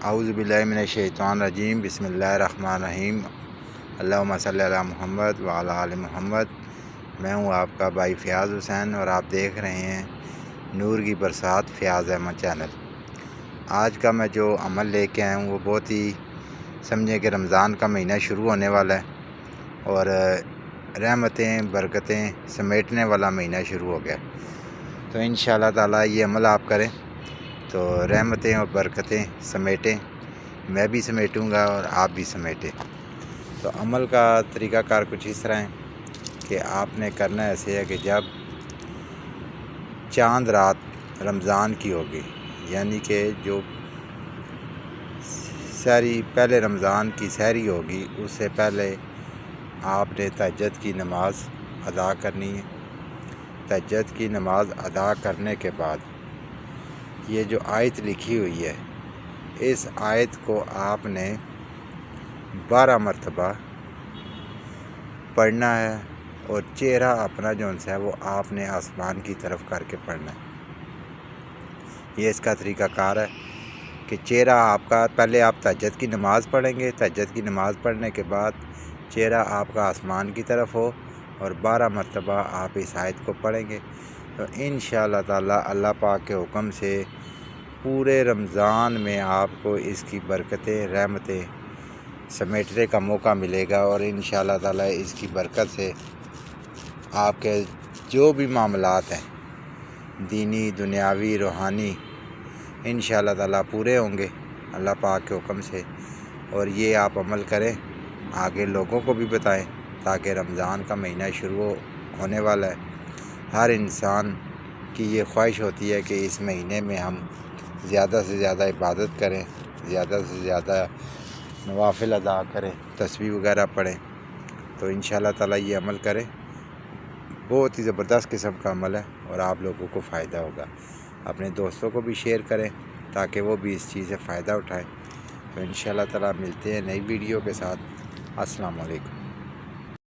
اعوذ باللہ من الشیطان الرجیم بسم اللہ الرحمن الرحیم اللہم صلی علی محمد وعلی آل محمد۔ میں ہوں آپ کا بھائی فیاض حسین اور آپ دیکھ رہے ہیں نور کی برسات فیاض احمد چینل۔ آج کا میں جو عمل لے کے آیا ہوں وہ بہت ہی سمجھیں کہ رمضان کا مہینہ شروع ہونے والا ہے اور رحمتیں برکتیں سمیٹنے والا مہینہ شروع ہو گیا، تو انشاءاللہ تعالیٰ یہ عمل آپ کریں تو رحمتیں اور برکتیں سمیٹیں، میں بھی سمیٹوں گا اور آپ بھی سمیٹیں۔ تو عمل کا طریقہ کار کچھ اس طرح ہے کہ آپ نے کرنا ایسے ہے کہ جب چاند رات رمضان کی ہوگی، یعنی کہ جو سحری پہلے رمضان کی سحری ہوگی اس سے پہلے آپ نے تہجد کی نماز ادا کرنی ہے۔ تہجد کی نماز ادا کرنے کے بعد یہ جو آیت لکھی ہوئی ہے اس آیت کو آپ نے 12 مرتبہ پڑھنا ہے اور چہرہ اپنا جو ہے وہ آپ نے آسمان کی طرف کر کے پڑھنا ہے۔ یہ اس کا طریقہ کار ہے کہ چہرہ آپ کا پہلے آپ تہجد کی نماز پڑھیں گے، تہجد کی نماز پڑھنے کے بعد چہرہ آپ کا آسمان کی طرف ہو اور 12 مرتبہ آپ اس آیت کو پڑھیں گے، تو انشاءاللہ تعالیٰ اللہ پاک کے حکم سے پورے رمضان میں آپ کو اس کی برکتیں رحمتیں سمیٹنے کا موقع ملے گا، اور انشاءاللہ تعالیٰ اس کی برکت سے آپ کے جو بھی معاملات ہیں دینی دنیاوی روحانی انشاءاللہ تعالیٰ پورے ہوں گے اللہ پاک کے حکم سے۔ اور یہ آپ عمل کریں، آگے لوگوں کو بھی بتائیں تاکہ رمضان کا مہینہ شروع ہونے والا ہے۔ ہر انسان کی یہ خواہش ہوتی ہے کہ اس مہینے میں ہم زیادہ سے زیادہ عبادت کریں، زیادہ سے زیادہ نوافل ادا کریں، تسبیح وغیرہ پڑھیں، تو انشاءاللہ تعالیٰ یہ عمل کریں۔ بہت ہی زبردست قسم کا عمل ہے اور آپ لوگوں کو فائدہ ہوگا۔ اپنے دوستوں کو بھی شیئر کریں تاکہ وہ بھی اس چیز سے فائدہ اٹھائیں۔ تو انشاءاللہ تعالیٰ ملتے ہیں نئی ویڈیو کے ساتھ۔ السلام علیکم۔